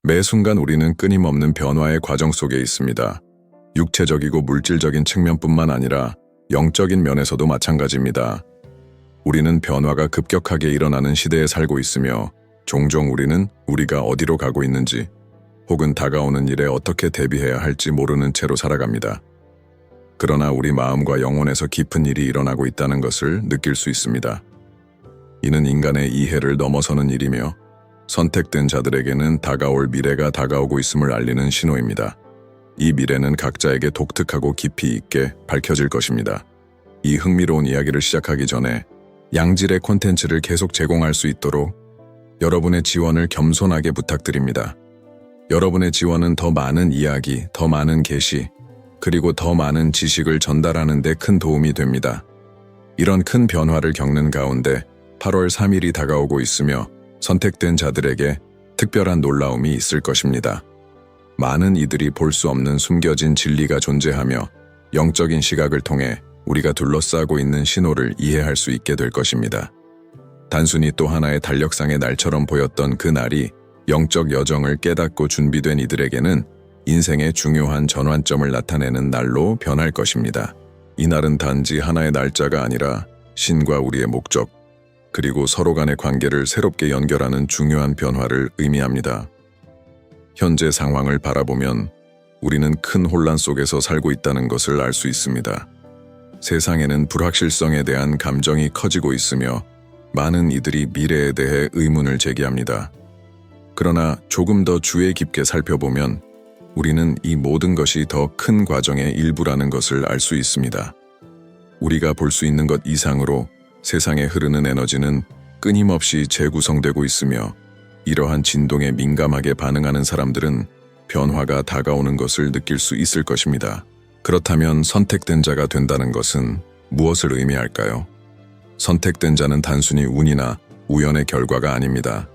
매 순간 우리는 끊임없는 변화의 과정 속에 있습니다. 육체적이고 물질적인 측면뿐만 아니라 영적인 면에서도 마찬가지입니다. 우리는 변화가 급격하게 일어나는 시대에 살고 있으며 종종 우리는 우리가 어디로 가고 있는지 혹은 다가오는 일에 어떻게 대비해야 할지 모르는 채로 살아갑니다. 그러나 우리 마음과 영혼에서 깊은 일이 일어나고 있다는 것을 느낄 수 있습니다. 이는 인간의 이해를 넘어서는 일이며 선택된 자들에게는 다가올 미래가 다가오고 있음을 알리는 신호입니다. 이 미래는 각자에게 독특하고 깊이 있게 밝혀질 것입니다. 이 흥미로운 이야기를 시작하기 전에 양질의 콘텐츠를 계속 제공할 수 있도록 여러분의 지원을 겸손하게 부탁드립니다. 여러분의 지원은 더 많은 이야기, 더 많은 계시, 그리고 더 많은 지식을 전달하는 데 큰 도움이 됩니다. 이런 큰 변화를 겪는 가운데 8월 3일이 다가오고 있으며 선택된 자들에게 특별한 놀라움이 있을 것입니다. 많은 이들이 볼 수 없는 숨겨진 진리가 존재하며 영적인 시각을 통해 우리가 둘러싸고 있는 신호를 이해할 수 있게 될 것입니다. 단순히 또 하나의 달력상의 날처럼 보였던 그 날이 영적 여정을 깨닫고 준비된 이들에게는 인생의 중요한 전환점을 나타내는 날로 변할 것입니다. 이 날은 단지 하나의 날짜가 아니라 신과 우리의 목적, 그리고 서로 간의 관계를 새롭게 연결하는 중요한 변화를 의미합니다. 현재 상황을 바라보면 우리는 큰 혼란 속에서 살고 있다는 것을 알 수 있습니다. 세상에는 불확실성에 대한 감정이 커지고 있으며 많은 이들이 미래에 대해 의문을 제기합니다. 그러나 조금 더 주의 깊게 살펴보면 우리는 이 모든 것이 더 큰 과정의 일부라는 것을 알 수 있습니다. 우리가 볼 수 있는 것 이상으로 세상에 흐르는 에너지는 끊임없이 재구성되고 있으며 이러한 진동에 민감하게 반응하는 사람들은 변화가 다가오는 것을 느낄 수 있을 것입니다. 그렇다면 선택된 자가 된다는 것은 무엇을 의미할까요? 선택된 자는 단순히 운이나 우연의 결과가 아닙니다.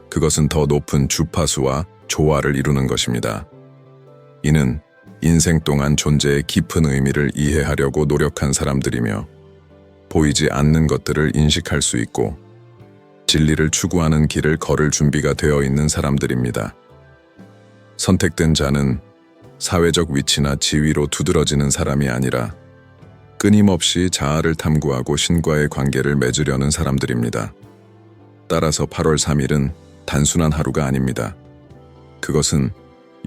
그것은 더 높은 주파수와 조화를 이루는 것입니다. 이는 인생 동안 존재의 깊은 의미를 이해하려고 노력한 사람들이며 보이지 않는 것들을 인식할 수 있고 진리를 추구하는 길을 걸을 준비가 되어 있는 사람들입니다. 선택된 자는 사회적 위치나 지위로 두드러지는 사람이 아니라 끊임없이 자아를 탐구하고 신과의 관계를 맺으려는 사람들입니다. 따라서 8월 3일은 단순한 하루가 아닙니다. 그것은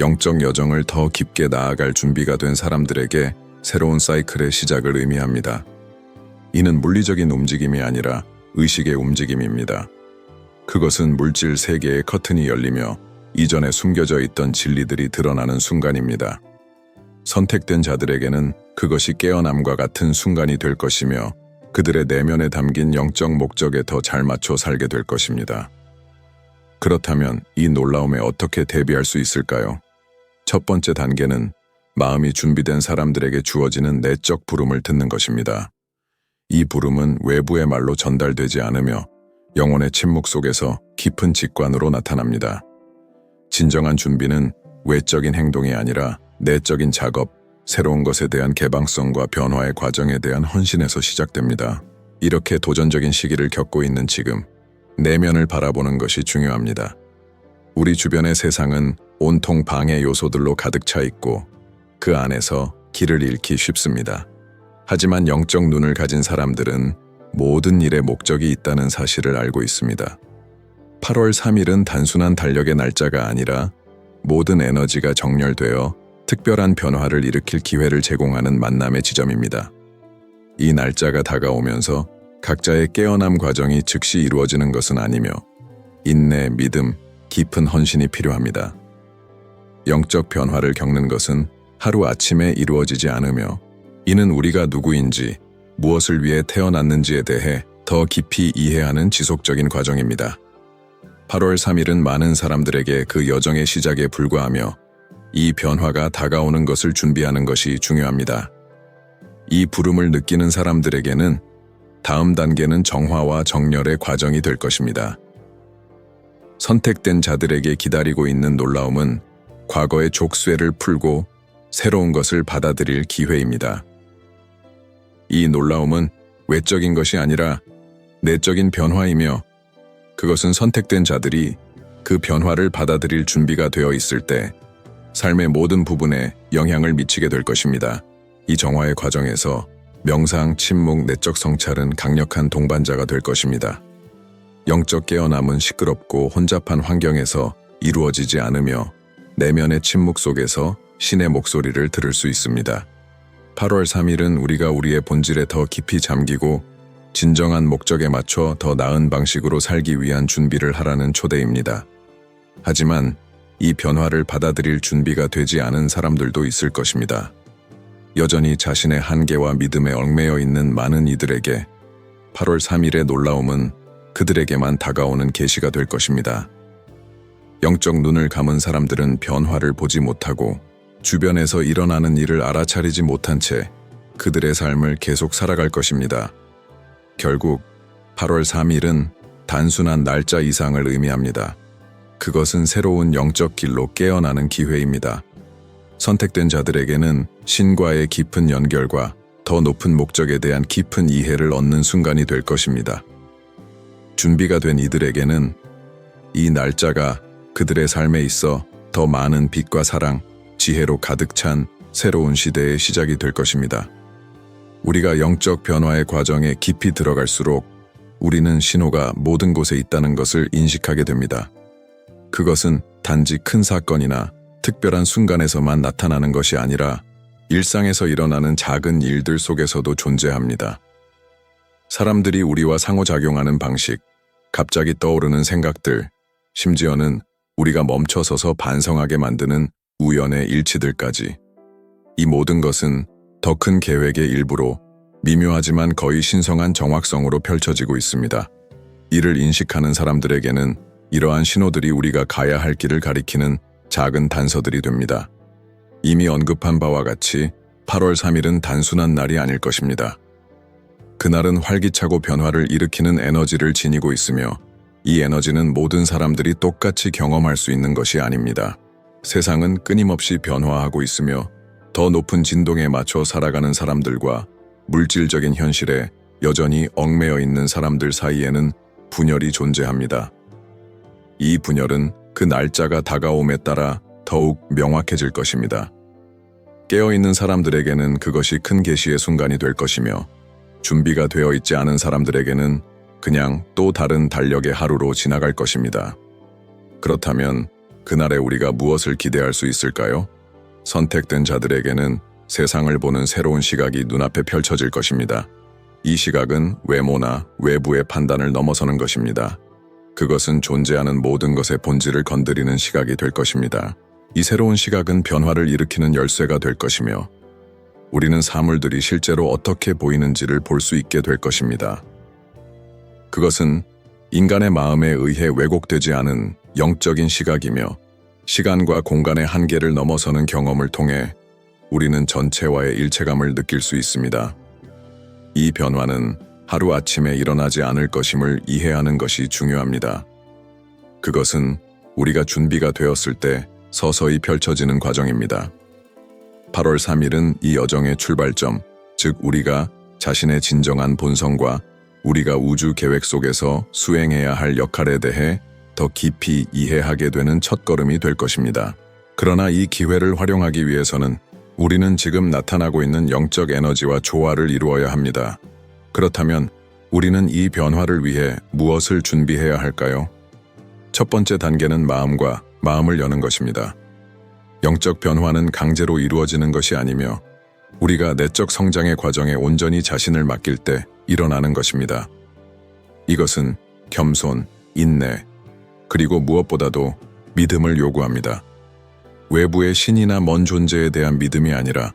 영적 여정을 더 깊게 나아갈 준비가 된 사람들에게 새로운 사이클의 시작을 의미합니다. 이는 물리적인 움직임이 아니라 의식의 움직임입니다. 그것은 물질 세계의 커튼이 열리며 이전에 숨겨져 있던 진리들이 드러나는 순간입니다. 선택된 자들에게는 그것이 깨어남과 같은 순간이 될 것이며 그들의 내면에 담긴 영적 목적에 더 잘 맞춰 살게 될 것입니다. 그렇다면 이 놀라움에 어떻게 대비할 수 있을까요? 첫 번째 단계는 마음이 준비된 사람들에게 주어지는 내적 부름을 듣는 것입니다. 이 부름은 외부의 말로 전달되지 않으며 영혼의 침묵 속에서 깊은 직관으로 나타납니다. 진정한 준비는 외적인 행동이 아니라 내적인 작업, 새로운 것에 대한 개방성과 변화의 과정에 대한 헌신에서 시작됩니다. 이렇게 도전적인 시기를 겪고 있는 지금, 내면을 바라보는 것이 중요합니다. 우리 주변의 세상은 온통 방해 요소들로 가득 차 있고 그 안에서 길을 잃기 쉽습니다. 하지만 영적 눈을 가진 사람들은 모든 일에 목적이 있다는 사실을 알고 있습니다. 8월 3일은 단순한 달력의 날짜가 아니라 모든 에너지가 정렬되어 특별한 변화를 일으킬 기회를 제공하는 만남의 지점입니다. 이 날짜가 다가오면서 각자의 깨어남 과정이 즉시 이루어지는 것은 아니며 인내, 믿음, 깊은 헌신이 필요합니다. 영적 변화를 겪는 것은 하루아침에 이루어지지 않으며 이는 우리가 누구인지, 무엇을 위해 태어났는지에 대해 더 깊이 이해하는 지속적인 과정입니다. 8월 3일은 많은 사람들에게 그 여정의 시작에 불과하며 이 변화가 다가오는 것을 준비하는 것이 중요합니다. 이 부름을 느끼는 사람들에게는 다음 단계는 정화와 정렬의 과정이 될 것입니다. 선택된 자들에게 기다리고 있는 놀라움은 과거의 족쇄를 풀고 새로운 것을 받아들일 기회입니다. 이 놀라움은 외적인 것이 아니라 내적인 변화이며 그것은 선택된 자들이 그 변화를 받아들일 준비가 되어 있을 때 삶의 모든 부분에 영향을 미치게 될 것입니다. 이 정화의 과정에서 명상, 침묵, 내적 성찰은 강력한 동반자가 될 것입니다. 영적 깨어남은 시끄럽고 혼잡한 환경에서 이루어지지 않으며 내면의 침묵 속에서 신의 목소리를 들을 수 있습니다. 8월 3일은 우리가 우리의 본질에 더 깊이 잠기고 진정한 목적에 맞춰 더 나은 방식으로 살기 위한 준비를 하라는 초대입니다. 하지만 이 변화를 받아들일 준비가 되지 않은 사람들도 있을 것입니다. 여전히 자신의 한계와 믿음에 얽매여 있는 많은 이들에게 8월 3일의 놀라움은 그들에게만 다가오는 계시가 될 것입니다. 영적 눈을 감은 사람들은 변화를 보지 못하고 주변에서 일어나는 일을 알아차리지 못한 채 그들의 삶을 계속 살아갈 것입니다. 결국 8월 3일은 단순한 날짜 이상을 의미합니다. 그것은 새로운 영적 길로 깨어나는 기회입니다. 선택된 자들에게는 신과의 깊은 연결과 더 높은 목적에 대한 깊은 이해를 얻는 순간이 될 것입니다. 준비가 된 이들에게는 이 날짜가 그들의 삶에 있어 더 많은 빛과 사랑, 지혜로 가득 찬 새로운 시대의 시작이 될 것입니다. 우리가 영적 변화의 과정에 깊이 들어갈수록 우리는 신호가 모든 곳에 있다는 것을 인식하게 됩니다. 그것은 단지 큰 사건이나 특별한 순간에서만 나타나는 것이 아니라 일상에서 일어나는 작은 일들 속에서도 존재합니다. 사람들이 우리와 상호작용하는 방식, 갑자기 떠오르는 생각들, 심지어는 우리가 멈춰서서 반성하게 만드는 우연의 일치들까지. 이 모든 것은 더 큰 계획의 일부로 미묘하지만 거의 신성한 정확성으로 펼쳐지고 있습니다. 이를 인식하는 사람들에게는 이러한 신호들이 우리가 가야 할 길을 가리키는 작은 단서들이 됩니다. 이미 언급한 바와 같이 8월 3일은 단순한 날이 아닐 것입니다. 그날은 활기차고 변화를 일으키는 에너지를 지니고 있으며 이 에너지는 모든 사람들이 똑같이 경험할 수 있는 것이 아닙니다. 세상은 끊임없이 변화하고 있으며 더 높은 진동에 맞춰 살아가는 사람들과 물질적인 현실에 여전히 얽매여 있는 사람들 사이에는 분열이 존재합니다. 이 분열은 그 날짜가 다가옴에 따라 더욱 명확해질 것입니다. 깨어있는 사람들에게는 그것이 큰 계시의 순간이 될 것이며 준비가 되어 있지 않은 사람들에게는 그냥 또 다른 달력의 하루로 지나갈 것입니다. 그렇다면 그날에 우리가 무엇을 기대할 수 있을까요? 선택된 자들에게는 세상을 보는 새로운 시각이 눈앞에 펼쳐질 것입니다. 이 시각은 외모나 외부의 판단을 넘어서는 것입니다. 그것은 존재하는 모든 것의 본질을 건드리는 시각이 될 것입니다. 이 새로운 시각은 변화를 일으키는 열쇠가 될 것이며 우리는 사물들이 실제로 어떻게 보이는지를 볼 수 있게 될 것입니다. 그것은 인간의 마음에 의해 왜곡되지 않은 영적인 시각이며 시간과 공간의 한계를 넘어서는 경험을 통해 우리는 전체와의 일체감을 느낄 수 있습니다. 이 변화는 하루아침에 일어나지 않을 것임을 이해하는 것이 중요합니다. 그것은 우리가 준비가 되었을 때 서서히 펼쳐지는 과정입니다. 8월 3일은 이 여정의 출발점, 즉 우리가 자신의 진정한 본성과 우리가 우주 계획 속에서 수행해야 할 역할에 대해 더 깊이 이해하게 되는 첫걸음이 될 것입니다. 그러나 이 기회를 활용하기 위해서는 우리는 지금 나타나고 있는 영적 에너지와 조화를 이루어야 합니다. 그렇다면 우리는 이 변화를 위해 무엇을 준비해야 할까요? 첫 번째 단계는 마음을 여는 것입니다. 영적 변화는 강제로 이루어지는 것이 아니며 우리가 내적 성장의 과정에 온전히 자신을 맡길 때 일어나는 것입니다. 이것은 겸손, 인내, 그리고 무엇보다도 믿음을 요구합니다. 외부의 신이나 먼 존재에 대한 믿음이 아니라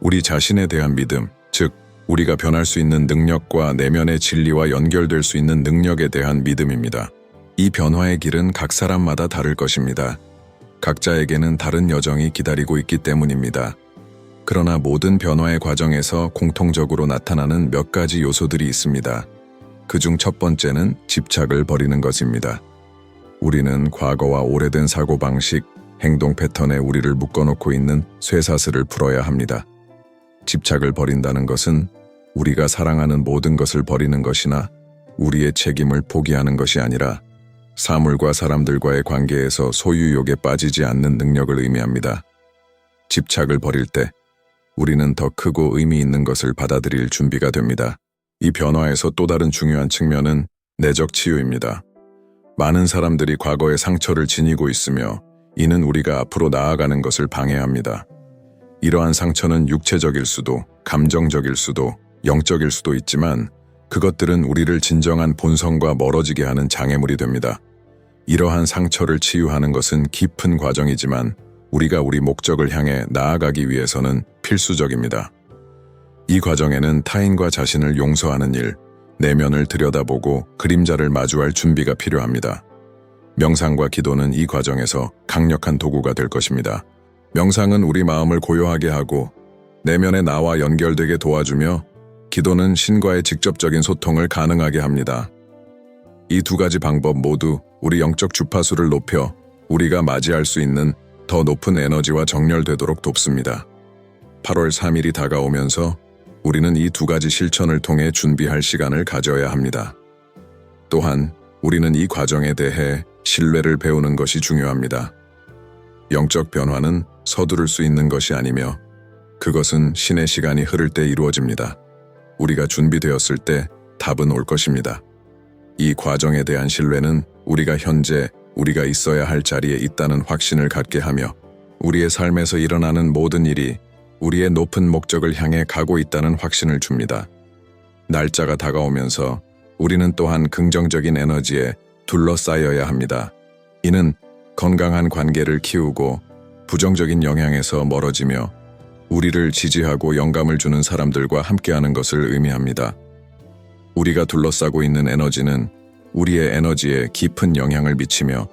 우리 자신에 대한 믿음, 즉 우리가 변할 수 있는 능력과 내면의 진리와 연결될 수 있는 능력에 대한 믿음입니다. 이 변화의 길은 각 사람마다 다를 것입니다. 각자에게는 다른 여정이 기다리고 있기 때문입니다. 그러나 모든 변화의 과정에서 공통적으로 나타나는 몇 가지 요소들이 있습니다. 그중 첫 번째는 집착을 버리는 것입니다. 우리는 과거와 오래된 사고방식, 행동 패턴에 우리를 묶어놓고 있는 쇠사슬을 풀어야 합니다. 집착을 버린다는 것은 우리가 사랑하는 모든 것을 버리는 것이나 우리의 책임을 포기하는 것이 아니라 사물과 사람들과의 관계에서 소유욕에 빠지지 않는 능력을 의미합니다. 집착을 버릴 때 우리는 더 크고 의미 있는 것을 받아들일 준비가 됩니다. 이 변화에서 또 다른 중요한 측면은 내적 치유입니다. 많은 사람들이 과거의 상처를 지니고 있으며 이는 우리가 앞으로 나아가는 것을 방해합니다. 이러한 상처는 육체적일 수도, 감정적일 수도, 영적일 수도 있지만 그것들은 우리를 진정한 본성과 멀어지게 하는 장애물이 됩니다. 이러한 상처를 치유하는 것은 깊은 과정이지만 우리가 우리 목적을 향해 나아가기 위해서는 필수적입니다. 이 과정에는 타인과 자신을 용서하는 일, 내면을 들여다보고 그림자를 마주할 준비가 필요합니다. 명상과 기도는 이 과정에서 강력한 도구가 될 것입니다. 명상은 우리 마음을 고요하게 하고 내면의 나와 연결되게 도와주며 기도는 신과의 직접적인 소통을 가능하게 합니다. 이 두 가지 방법 모두 우리 영적 주파수를 높여 우리가 맞이할 수 있는 더 높은 에너지와 정렬되도록 돕습니다. 8월 3일이 다가오면서 우리는 이 두 가지 실천을 통해 준비할 시간을 가져야 합니다. 또한 우리는 이 과정에 대해 신뢰를 배우는 것이 중요합니다. 영적 변화는 서두를 수 있는 것이 아니며 그것은 신의 시간이 흐를 때 이루어집니다. 우리가 준비되었을 때 답은 올 것입니다. 이 과정에 대한 신뢰는 우리가 현재 우리가 있어야 할 자리에 있다는 확신을 갖게 하며 우리의 삶에서 일어나는 모든 일이 우리의 높은 목적을 향해 가고 있다는 확신을 줍니다. 날짜가 다가오면서 우리는 또한 긍정적인 에너지에 둘러싸여야 합니다. 이는 건강한 관계를 키우고 부정적인 영향에서 멀어지며 우리를 지지하고 영감을 주는 사람들과 함께하는 것을 의미합니다. 우리가 둘러싸고 있는 에너지는 우리의 에너지에 깊은 영향을 미치며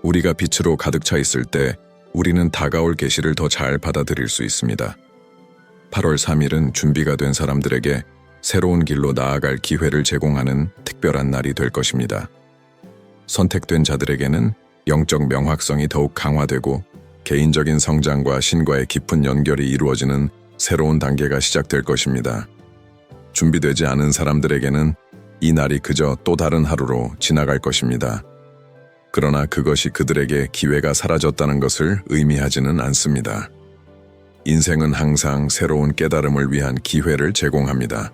우리가 빛으로 가득 차 있을 때 우리는 다가올 계시를 더 잘 받아들일 수 있습니다. 8월 3일은 준비가 된 사람들에게 새로운 길로 나아갈 기회를 제공하는 특별한 날이 될 것입니다. 선택된 자들에게는 영적 명확성이 더욱 강화되고 개인적인 성장과 신과의 깊은 연결이 이루어지는 새로운 단계가 시작될 것입니다. 준비되지 않은 사람들에게는 이 날이 그저 또 다른 하루로 지나갈 것입니다. 그러나 그것이 그들에게 기회가 사라졌다는 것을 의미하지는 않습니다. 인생은 항상 새로운 깨달음을 위한 기회를 제공합니다.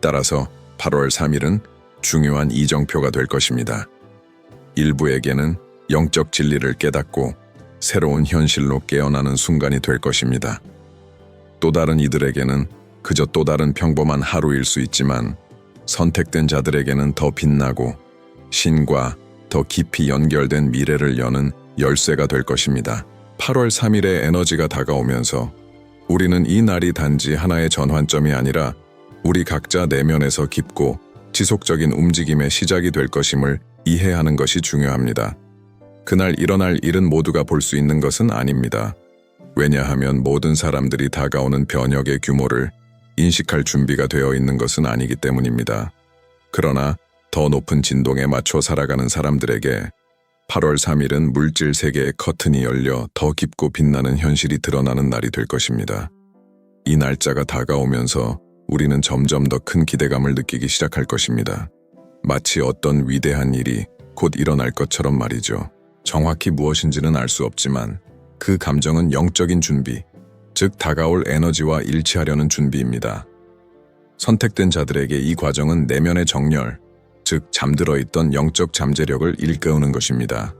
따라서 8월 3일은 중요한 이정표가 될 것입니다. 일부에게는 영적 진리를 깨닫고 새로운 현실로 깨어나는 순간이 될 것입니다. 또 다른 이들에게는 그저 또 다른 평범한 하루일 수 있지만 선택된 자들에게는 더 빛나고 신과 더 깊이 연결된 미래를 여는 열쇠가 될 것입니다. 8월 3일의 에너지가 다가오면서 우리는 이 날이 단지 하나의 전환점이 아니라 우리 각자 내면에서 깊고 지속적인 움직임의 시작이 될 것임을 이해하는 것이 중요합니다. 그날 일어날 일은 모두가 볼 수 있는 것은 아닙니다. 왜냐하면 모든 사람들이 다가오는 변혁의 규모를 인식할 준비가 되어 있는 것은 아니기 때문입니다. 그러나 더 높은 진동에 맞춰 살아가는 사람들에게 8월 3일은 물질 세계의 커튼이 열려 더 깊고 빛나는 현실이 드러나는 날이 될 것입니다. 이 날짜가 다가오면서 우리는 점점 더 큰 기대감을 느끼기 시작할 것입니다. 마치 어떤 위대한 일이 곧 일어날 것처럼 말이죠. 정확히 무엇인지는 알 수 없지만 그 감정은 영적인 준비, 즉 다가올 에너지와 일치하려는 준비입니다. 선택된 자들에게 이 과정은 내면의 정렬, 즉 잠들어 있던 영적 잠재력을 일깨우는 것입니다.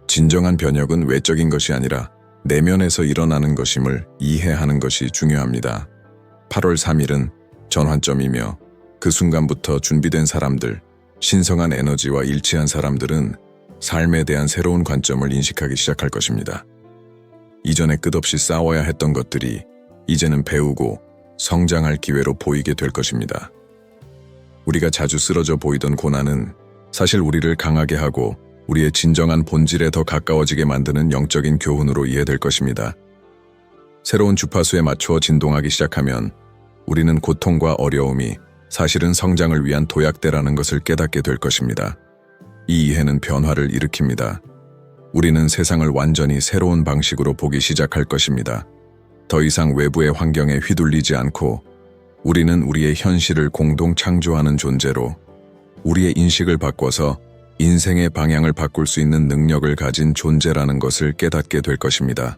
진정한 변혁은 외적인 것이 아니라 내면에서 일어나는 것임을 이해하는 것이 중요합니다. 8월 3일은 전환점이며 그 순간부터 준비된 사람들, 신성한 에너지와 일치한 사람들은 삶에 대한 새로운 관점을 인식하기 시작할 것입니다. 이전에 끝없이 싸워야 했던 것들이 이제는 배우고 성장할 기회로 보이게 될 것입니다. 우리가 자주 쓰러져 보이던 고난은 사실 우리를 강하게 하고 우리의 진정한 본질에 더 가까워지게 만드는 영적인 교훈으로 이해될 것입니다. 새로운 주파수에 맞추어 진동하기 시작하면 우리는 고통과 어려움이 사실은 성장을 위한 도약대라는 것을 깨닫게 될 것입니다. 이 이해는 변화를 일으킵니다. 우리는 세상을 완전히 새로운 방식으로 보기 시작할 것입니다. 더 이상 외부의 환경에 휘둘리지 않고 우리는 우리의 현실을 공동 창조하는 존재로 우리의 인식을 바꿔서 인생의 방향을 바꿀 수 있는 능력을 가진 존재라는 것을 깨닫게 될 것입니다.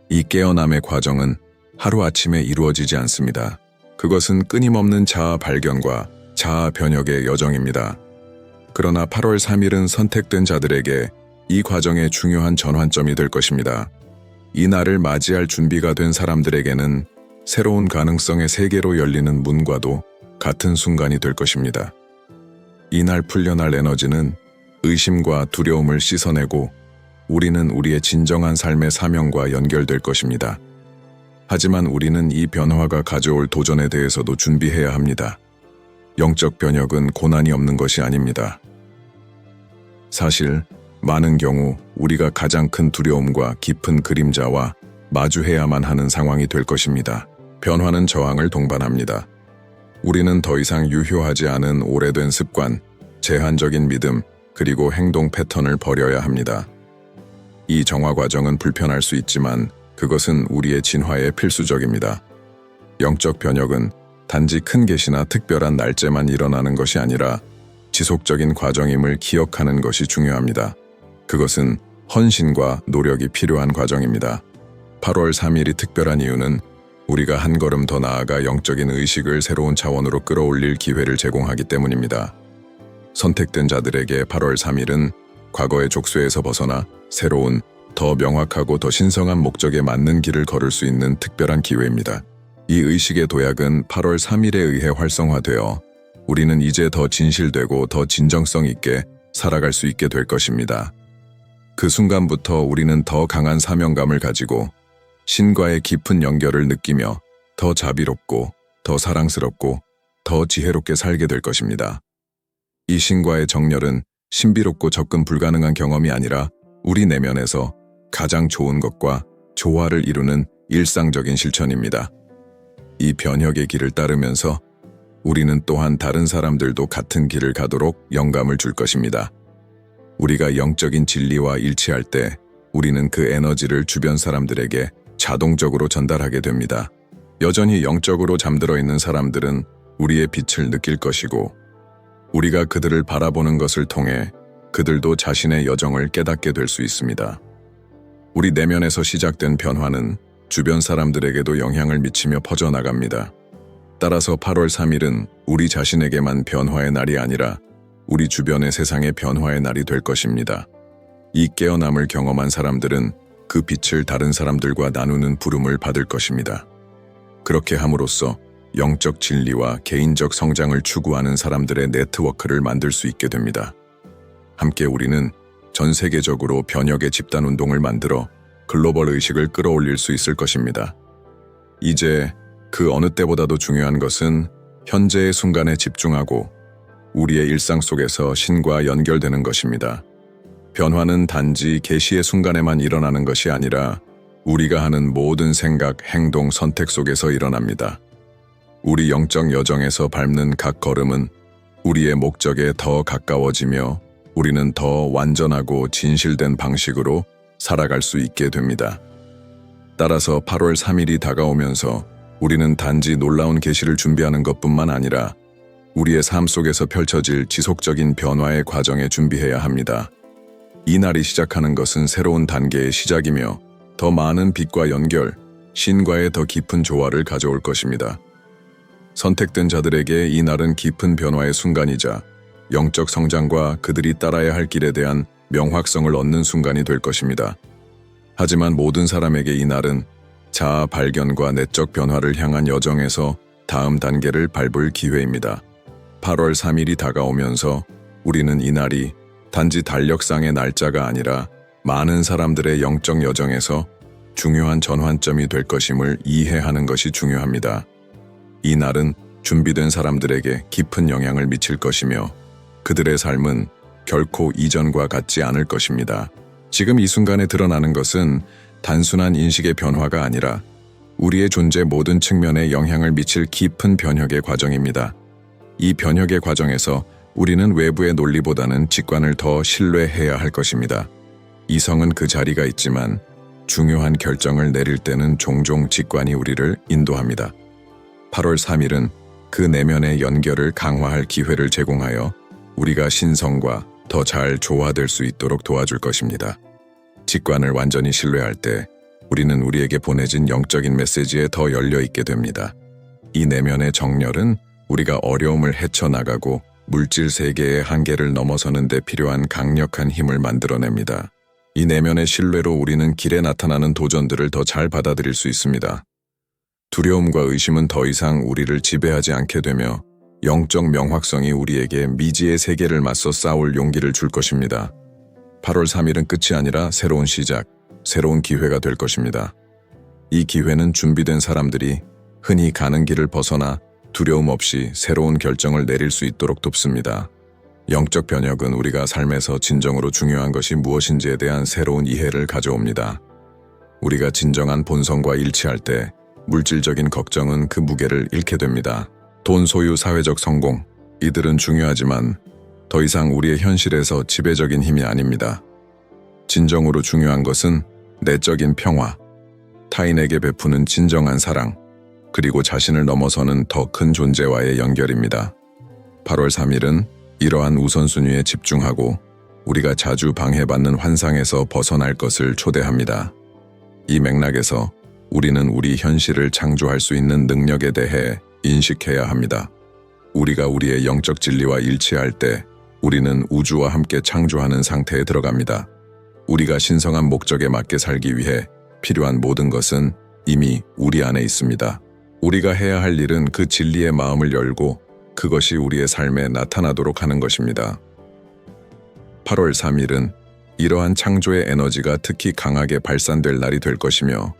이 깨어남의 과정은 하루아침에 이루어지지 않습니다. 그것은 끊임없는 자아 발견과 자아 변혁의 여정입니다. 그러나 8월 3일은 선택된 자들에게 이 과정의 중요한 전환점이 될 것입니다. 이 날을 맞이할 준비가 된 사람들에게는 새로운 가능성의 세계로 열리는 문과도 같은 순간이 될 것입니다. 이날 풀려날 에너지는 의심과 두려움을 씻어내고 우리는 우리의 진정한 삶의 사명과 연결될 것입니다. 하지만 우리는 이 변화가 가져올 도전에 대해서도 준비해야 합니다. 영적 변혁은 고난이 없는 것이 아닙니다. 사실 많은 경우 우리가 가장 큰 두려움과 깊은 그림자와 마주해야만 하는 상황이 될 것입니다. 변화는 저항을 동반합니다. 우리는 더 이상 유효하지 않은 오래된 습관, 제한적인 믿음, 그리고 행동 패턴을 버려야 합니다. 이 정화 과정은 불편할 수 있지만 그것은 우리의 진화에 필수적입니다. 영적 변혁은 단지 큰 계시나 특별한 날짜만 일어나는 것이 아니라 지속적인 과정임을 기억하는 것이 중요합니다. 그것은 헌신과 노력이 필요한 과정입니다. 8월 3일이 특별한 이유는 우리가 한 걸음 더 나아가 영적인 의식을 새로운 차원으로 끌어올릴 기회를 제공하기 때문입니다. 선택된 자들에게 8월 3일은 과거의 족쇄에서 벗어나 새로운, 더 명확하고 더 신성한 목적에 맞는 길을 걸을 수 있는 특별한 기회입니다. 이 의식의 도약은 8월 3일에 의해 활성화되어 우리는 이제 더 진실되고 더 진정성 있게 살아갈 수 있게 될 것입니다. 그 순간부터 우리는 더 강한 사명감을 가지고 신과의 깊은 연결을 느끼며 더 자비롭고 더 사랑스럽고 더 지혜롭게 살게 될 것입니다. 이 신과의 정렬은 신비롭고 접근 불가능한 경험이 아니라 우리 내면에서 가장 좋은 것과 조화를 이루는 일상적인 실천입니다. 이 변혁의 길을 따르면서 우리는 또한 다른 사람들도 같은 길을 가도록 영감을 줄 것입니다. 우리가 영적인 진리와 일치할 때 우리는 그 에너지를 주변 사람들에게 자동적으로 전달하게 됩니다. 여전히 영적으로 잠들어 있는 사람들은 우리의 빛을 느낄 것이고 우리가 그들을 바라보는 것을 통해 그들도 자신의 여정을 깨닫게 될 수 있습니다. 우리 내면에서 시작된 변화는 주변 사람들에게도 영향을 미치며 퍼져나갑니다. 따라서 8월 3일은 우리 자신에게만 변화의 날이 아니라 우리 주변의 세상의 변화의 날이 될 것입니다. 이 깨어남을 경험한 사람들은 그 빛을 다른 사람들과 나누는 부름을 받을 것입니다. 그렇게 함으로써 영적 진리와 개인적 성장을 추구하는 사람들의 네트워크를 만들 수 있게 됩니다. 함께 우리는 전 세계적으로 변혁의 집단운동을 만들어 글로벌 의식을 끌어올릴 수 있을 것입니다. 이제 그 어느 때보다도 중요한 것은 현재의 순간에 집중하고 우리의 일상 속에서 신과 연결되는 것입니다. 변화는 단지 계시의 순간에만 일어나는 것이 아니라 우리가 하는 모든 생각, 행동, 선택 속에서 일어납니다. 우리 영적 여정에서 밟는 각 걸음은 우리의 목적에 더 가까워지며 우리는 더 완전하고 진실된 방식으로 살아갈 수 있게 됩니다. 따라서 8월 3일이 다가오면서 우리는 단지 놀라운 계시를 준비하는 것뿐만 아니라 우리의 삶 속에서 펼쳐질 지속적인 변화의 과정에 준비해야 합니다. 이 날이 시작하는 것은 새로운 단계의 시작이며 더 많은 빛과 연결, 신과의 더 깊은 조화를 가져올 것입니다. 선택된 자들에게 이 날은 깊은 변화의 순간이자 영적 성장과 그들이 따라야 할 길에 대한 명확성을 얻는 순간이 될 것입니다. 하지만 모든 사람에게 이 날은 자아 발견과 내적 변화를 향한 여정에서 다음 단계를 밟을 기회입니다. 8월 3일이 다가오면서 우리는 이 날이 단지 달력상의 날짜가 아니라 많은 사람들의 영적 여정에서 중요한 전환점이 될 것임을 이해하는 것이 중요합니다. 이 날은 준비된 사람들에게 깊은 영향을 미칠 것이며 그들의 삶은 결코 이전과 같지 않을 것입니다. 지금 이 순간에 드러나는 것은 단순한 인식의 변화가 아니라 우리의 존재 모든 측면에 영향을 미칠 깊은 변혁의 과정입니다. 이 변혁의 과정에서 우리는 외부의 논리보다는 직관을 더 신뢰해야 할 것입니다. 이성은 그 자리가 있지만 중요한 결정을 내릴 때는 종종 직관이 우리를 인도합니다. 8월 3일은 그 내면의 연결을 강화할 기회를 제공하여 우리가 신성과 더 잘 조화될 수 있도록 도와줄 것입니다. 직관을 완전히 신뢰할 때 우리는 우리에게 보내진 영적인 메시지에 더 열려 있게 됩니다. 이 내면의 정렬은 우리가 어려움을 헤쳐나가고 물질 세계의 한계를 넘어서는 데 필요한 강력한 힘을 만들어냅니다. 이 내면의 신뢰로 우리는 길에 나타나는 도전들을 더 잘 받아들일 수 있습니다. 두려움과 의심은 더 이상 우리를 지배하지 않게 되며 영적 명확성이 우리에게 미지의 세계를 맞서 싸울 용기를 줄 것입니다. 8월 3일은 끝이 아니라 새로운 시작, 새로운 기회가 될 것입니다. 이 기회는 준비된 사람들이 흔히 가는 길을 벗어나 두려움 없이 새로운 결정을 내릴 수 있도록 돕습니다. 영적 변혁은 우리가 삶에서 진정으로 중요한 것이 무엇인지에 대한 새로운 이해를 가져옵니다. 우리가 진정한 본성과 일치할 때 물질적인 걱정은 그 무게를 잃게 됩니다. 돈, 소유, 사회적 성공, 이들은 중요하지만 더 이상 우리의 현실에서 지배적인 힘이 아닙니다. 진정으로 중요한 것은 내적인 평화, 타인에게 베푸는 진정한 사랑, 그리고 자신을 넘어서는 더 큰 존재와의 연결입니다. 8월 3일은 이러한 우선순위에 집중하고 우리가 자주 방해받는 환상에서 벗어날 것을 초대합니다. 이 맥락에서 우리는 우리 현실을 창조할 수 있는 능력에 대해 인식해야 합니다. 우리가 우리의 영적 진리와 일치할 때 우리는 우주와 함께 창조하는 상태에 들어갑니다. 우리가 신성한 목적에 맞게 살기 위해 필요한 모든 것은 이미 우리 안에 있습니다. 우리가 해야 할 일은 그 진리의 마음을 열고 그것이 우리의 삶에 나타나도록 하는 것입니다. 8월 3일은 이러한 창조의 에너지가 특히 강하게 발산될 날이 될 것이며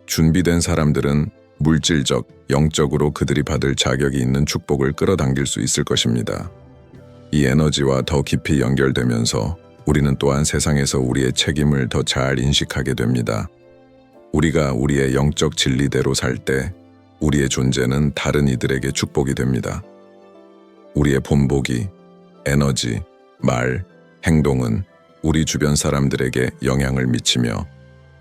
준비된 사람들은 물질적, 영적으로 그들이 받을 자격이 있는 축복을 끌어당길 수 있을 것입니다. 이 에너지와 더 깊이 연결되면서 우리는 또한 세상에서 우리의 책임을 더 잘 인식하게 됩니다. 우리가 우리의 영적 진리대로 살 때 우리의 존재는 다른 이들에게 축복이 됩니다. 우리의 본보기, 에너지, 말, 행동은 우리 주변 사람들에게 영향을 미치며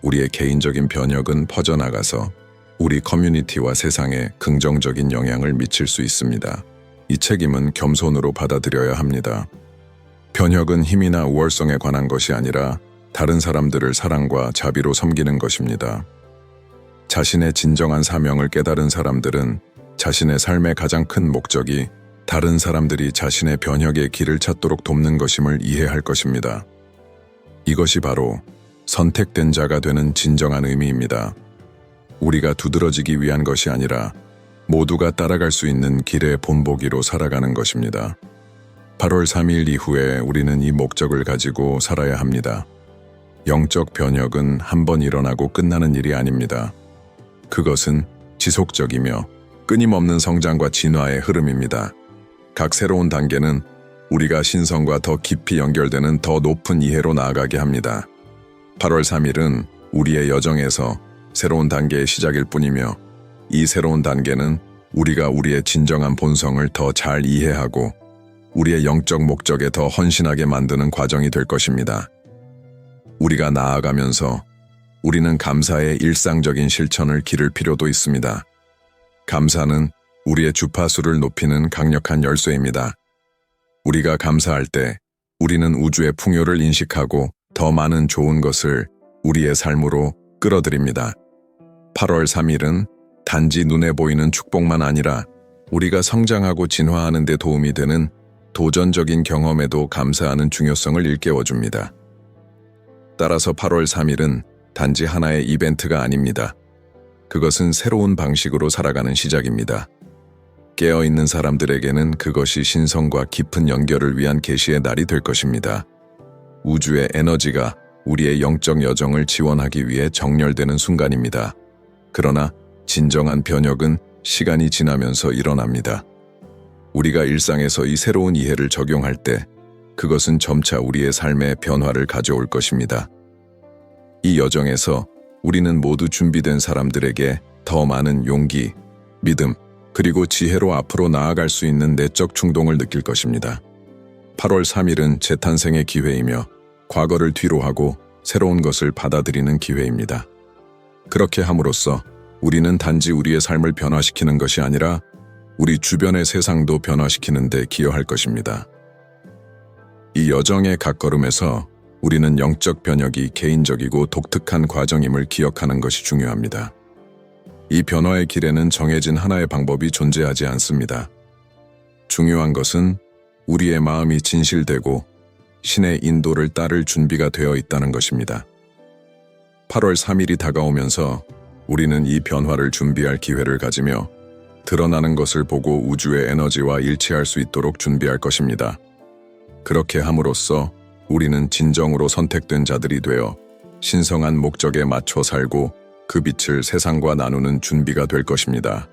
우리의 개인적인 변혁은 퍼져나가서 우리 커뮤니티와 세상에 긍정적인 영향을 미칠 수 있습니다. 이 책임은 겸손으로 받아들여야 합니다. 변혁은 힘이나 우월성에 관한 것이 아니라 다른 사람들을 사랑과 자비로 섬기는 것입니다. 자신의 진정한 사명을 깨달은 사람들은 자신의 삶의 가장 큰 목적이 다른 사람들이 자신의 변혁의 길을 찾도록 돕는 것임을 이해할 것입니다. 이것이 바로 선택된 자가 되는 진정한 의미입니다. 우리가 두드러지기 위한 것이 아니라 모두가 따라갈 수 있는 길의 본보기로 살아가는 것입니다. 8월 3일 이후에 우리는 이 목적을 가지고 살아야 합니다. 영적 변혁은 한 번 일어나고 끝나는 일이 아닙니다. 그것은 지속적이며 끊임없는 성장과 진화의 흐름입니다. 각 새로운 단계는 우리가 신성과 더 깊이 연결되는 더 높은 이해로 나아가게 합니다. 8월 3일은 우리의 여정에서 새로운 단계의 시작일 뿐이며 이 새로운 단계는 우리가 우리의 진정한 본성을 더 잘 이해하고 우리의 영적 목적에 더 헌신하게 만드는 과정이 될 것입니다. 우리가 나아가면서 우리는 감사의 일상적인 실천을 기를 필요도 있습니다. 감사는 우리의 주파수를 높이는 강력한 열쇠입니다. 우리가 감사할 때 우리는 우주의 풍요를 인식하고 더 많은 좋은 것을 우리의 삶으로 끌어들입니다. 8월 3일은 단지 눈에 보이는 축복만 아니라 우리가 성장하고 진화하는 데 도움이 되는 도전적인 경험에도 감사하는 중요성을 일깨워줍니다. 따라서 8월 3일은 단지 하나의 이벤트가 아닙니다. 그것은 새로운 방식으로 살아가는 시작입니다. 깨어있는 사람들에게는 그것이 신성과 깊은 연결을 위한 계시의 날이 될 것입니다. 우주의 에너지가 우리의 영적 여정을 지원하기 위해 정렬되는 순간입니다. 그러나 진정한 변혁은 시간이 지나면서 일어납니다. 우리가 일상에서 이 새로운 이해를 적용할 때 그것은 점차 우리의 삶에 변화를 가져올 것입니다. 이 여정에서 우리는 모두 준비된 사람들에게 더 많은 용기, 믿음, 그리고 지혜로 앞으로 나아갈 수 있는 내적 충동을 느낄 것입니다. 8월 3일은 재탄생의 기회이며 과거를 뒤로하고 새로운 것을 받아들이는 기회입니다. 그렇게 함으로써 우리는 단지 우리의 삶을 변화시키는 것이 아니라 우리 주변의 세상도 변화시키는 데 기여할 것입니다. 이 여정의 각걸음에서 우리는 영적 변혁이 개인적이고 독특한 과정임을 기억하는 것이 중요합니다. 이 변화의 길에는 정해진 하나의 방법이 존재하지 않습니다. 중요한 것은 우리의 마음이 진실되고 신의 인도를 따를 준비가 되어 있다는 것입니다. 8월 3일이 다가오면서 우리는 이 변화를 준비할 기회를 가지며 드러나는 것을 보고 우주의 에너지와 일치할 수 있도록 준비할 것입니다. 그렇게 함으로써 우리는 진정으로 선택된 자들이 되어 신성한 목적에 맞춰 살고 그 빛을 세상과 나누는 준비가 될 것입니다.